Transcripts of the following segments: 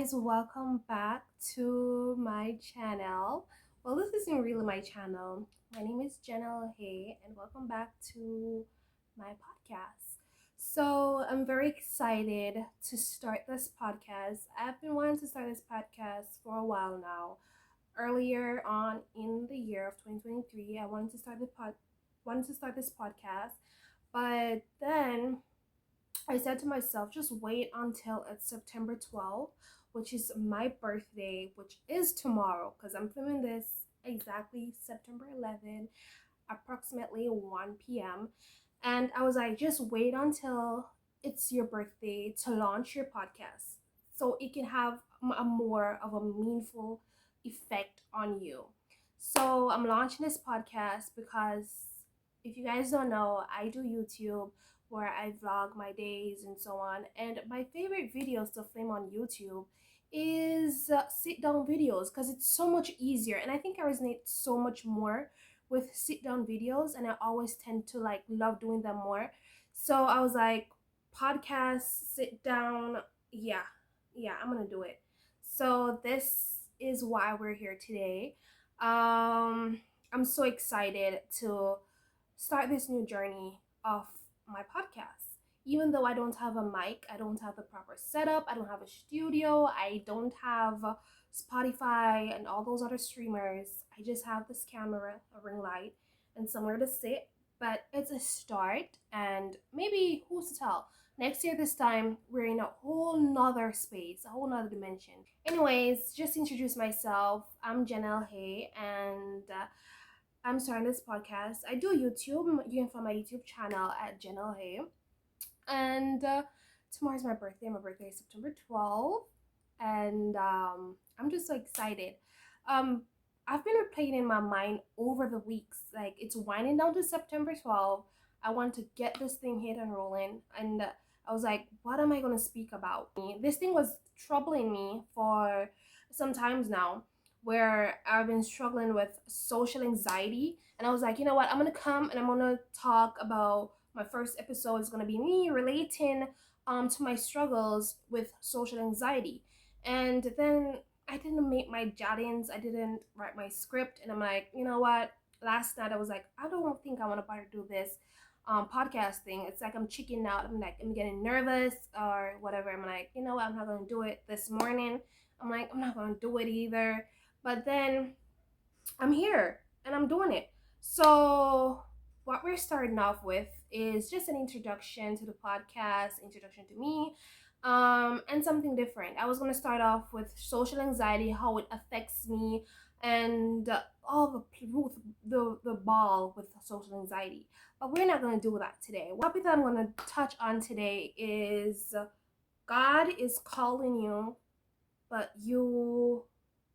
guys, welcome back to my channel. Well, this isn't really my channel. My name is Jenelle, hey, and welcome back to my podcast. So, I'm very excited to start this podcast. I've been wanting to start this podcast for a while now. Earlier on in the year of 2023, I wanted to start this podcast, but then I said to myself, just wait until it's September 12th, which is my birthday, which is tomorrow, because I'm filming this exactly September 11th, approximately 1 p.m. And I was like, just wait until it's your birthday to launch your podcast so it can have a more of a meaningful effect on you. So I'm launching this podcast because if you guys don't know, I do YouTube where I vlog my days and so on. And my favorite videos to film on YouTube is sit down videos because it's so much easier. And I think I resonate so much more with sit down videos, and I always tend to like love doing them more. So I was like, podcast, sit down, yeah, I'm gonna do it. So this is why we're here today. I'm so excited to start this new journey of my podcast. Even though I don't have a mic, I don't have the proper setup, I don't have a studio, I don't have Spotify and all those other streamers. I just have this camera, a ring light, and somewhere to sit. But it's a start, and maybe who's to tell? Next year, this time, we're in a whole nother space, a whole nother dimension. Anyways, just introduce myself. I'm Jenelle, hey, and I'm starting this podcast. I do YouTube. You can find my YouTube channel at Jenelle, hey. And tomorrow's my birthday. My birthday is September 12th. And I'm just so excited. Um, I've been replaying in my mind over the weeks. Like, it's winding down to September 12th. I want to get this thing hit and rolling. And I was like, what am I going to speak about? This thing was troubling me for some times now, where I've been struggling with social anxiety. And I was like, you know what? I'm going to come and I'm going to talk about my first episode is going to be me relating to my struggles with social anxiety. And then I didn't make my jottings, I didn't write my script, and I'm like, you know what? Last night I was like, I don't think I want to bother do this podcast thing. It's like I'm chickening out. I'm like, I'm getting nervous or whatever. I'm like, you know what? I'm not going to do it this morning. I'm like, I'm not going to do it either. But then I'm here and I'm doing it. So what we're starting off with is just an introduction to the podcast, introduction to me, and something different. I was going to start off with social anxiety, how it affects me, and all the ball with social anxiety. But we're not going to do that today. One topic that I'm going to touch on today is God is calling you, but you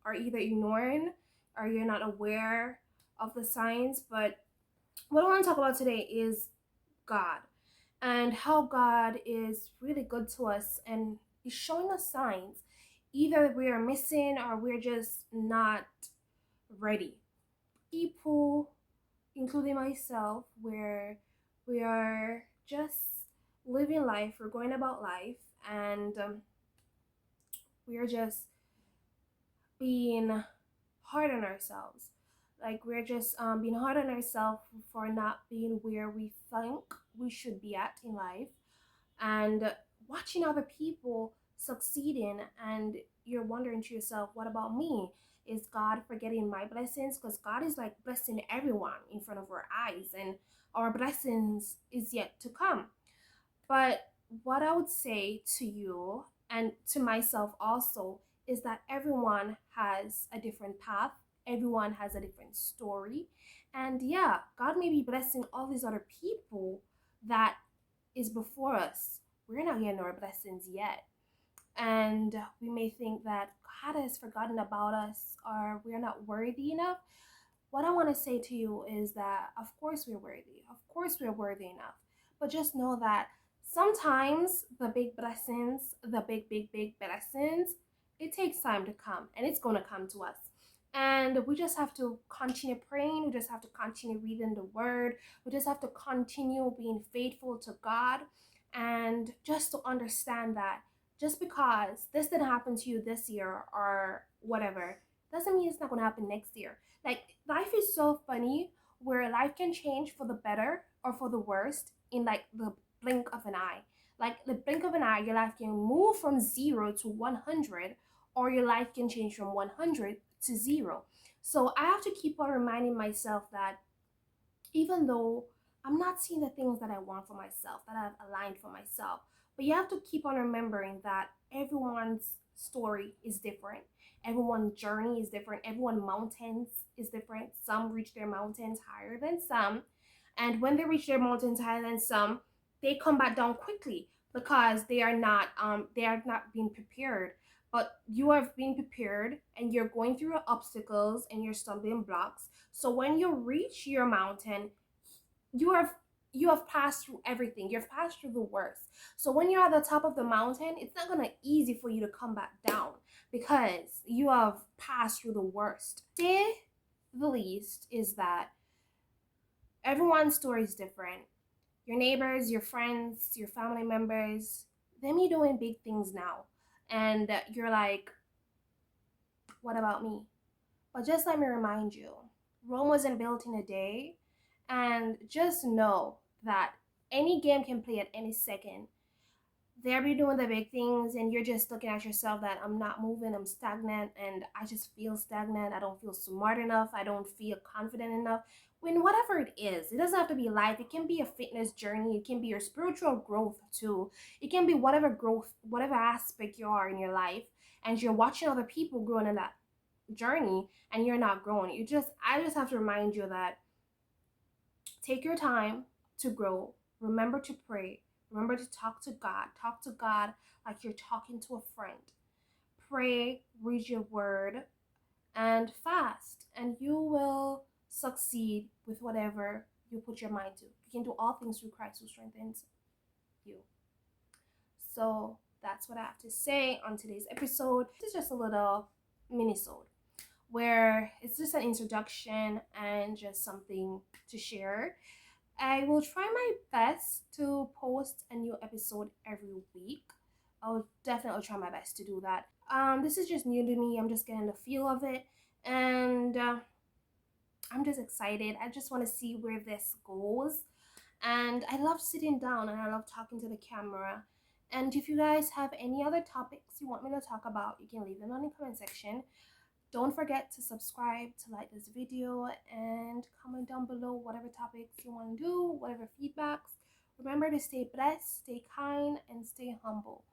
are either ignoring or you're not aware of the signs. But what I want to talk about today is God and how God is really good to us and is showing us signs. Either we are missing or we're just not ready. People, including myself, where we are just living life, we're going about life, and we are just being hard on ourselves. Like we're just being hard on ourselves for not being where we think we should be at in life, and watching other people succeeding, and you're wondering to yourself, what about me? Is God forgetting my blessings? Because God is like blessing everyone in front of our eyes, and our blessings is yet to come. But what I would say to you and to myself also is that everyone has a different path, everyone has a different story. And yeah, God may be blessing all these other people that is before us. We're not getting our blessings yet. And we may think that God has forgotten about us or we're not worthy enough. What I want to say to you is that, of course, we're worthy. Of course, we're worthy enough. But just know that sometimes the big blessings, the big blessings, it takes time to come, and it's going to come to us. And we just have to continue praying. We just have to continue reading the word. We just have to continue being faithful to God. And just to understand that Just because this didn't happen to you this year or whatever doesn't mean it's not going to happen next year. Like, life is so funny where life can change for the better or for the worst in like the blink of an eye. Like the blink of an eye, your life can move from 0 to 100, or your life can change from 100 to 0. So I have to keep on reminding myself that even though I'm not seeing the things that I want for myself, that I've aligned for myself, but you have to keep on remembering that everyone's story is different. Everyone's journey is different. Everyone's mountains is different. Some reach their mountains higher than some. And when they reach their mountains higher than some, they come back down quickly because they are not being prepared. But you have been prepared and you're going through your obstacles and your stumbling blocks. So when you reach your mountain, you have you have passed through everything. You've passed through the worst. So when you're at the top of the mountain, it's not gonna easy for you to come back down because you have passed through the worst. Say the least is that everyone's story is different. Your neighbors, your friends, your family members, them you doing big things now. And you're like, what about me? But just let me remind you, Rome wasn't built in a day. And just know that any game can play at any second. They'll be doing the big things, and you're just looking at yourself that I'm not moving, I'm stagnant, and I just feel stagnant. I don't feel smart enough. I don't feel confident enough. When whatever it is, it doesn't have to be life. It can be a fitness journey. It can be your spiritual growth too. It can be whatever growth, whatever aspect you are in your life, and you're watching other people growing in that journey, and you're not growing. I just have to remind you that take your time to grow. Remember to pray. Remember to talk to God. Talk to God like you're talking to a friend. Pray, read your word, and fast, and you will succeed with whatever you put your mind to. You can do all things through Christ who strengthens you. So that's what I have to say on today's episode. This is just a little mini-sode where it's just an introduction and just something to share. I will try my best to post a new episode every week. I'll definitely try my best to do that. This is just new to me. I'm just getting the feel of it, and I'm just excited. I just want to see where this goes. And I love sitting down and I love talking to the camera. And if you guys have any other topics you want me to talk about, you can leave them in the comment section. Don't forget to subscribe, to like this video, and comment down below whatever topics you want to do, whatever feedbacks. Remember to stay blessed, stay kind, and stay humble.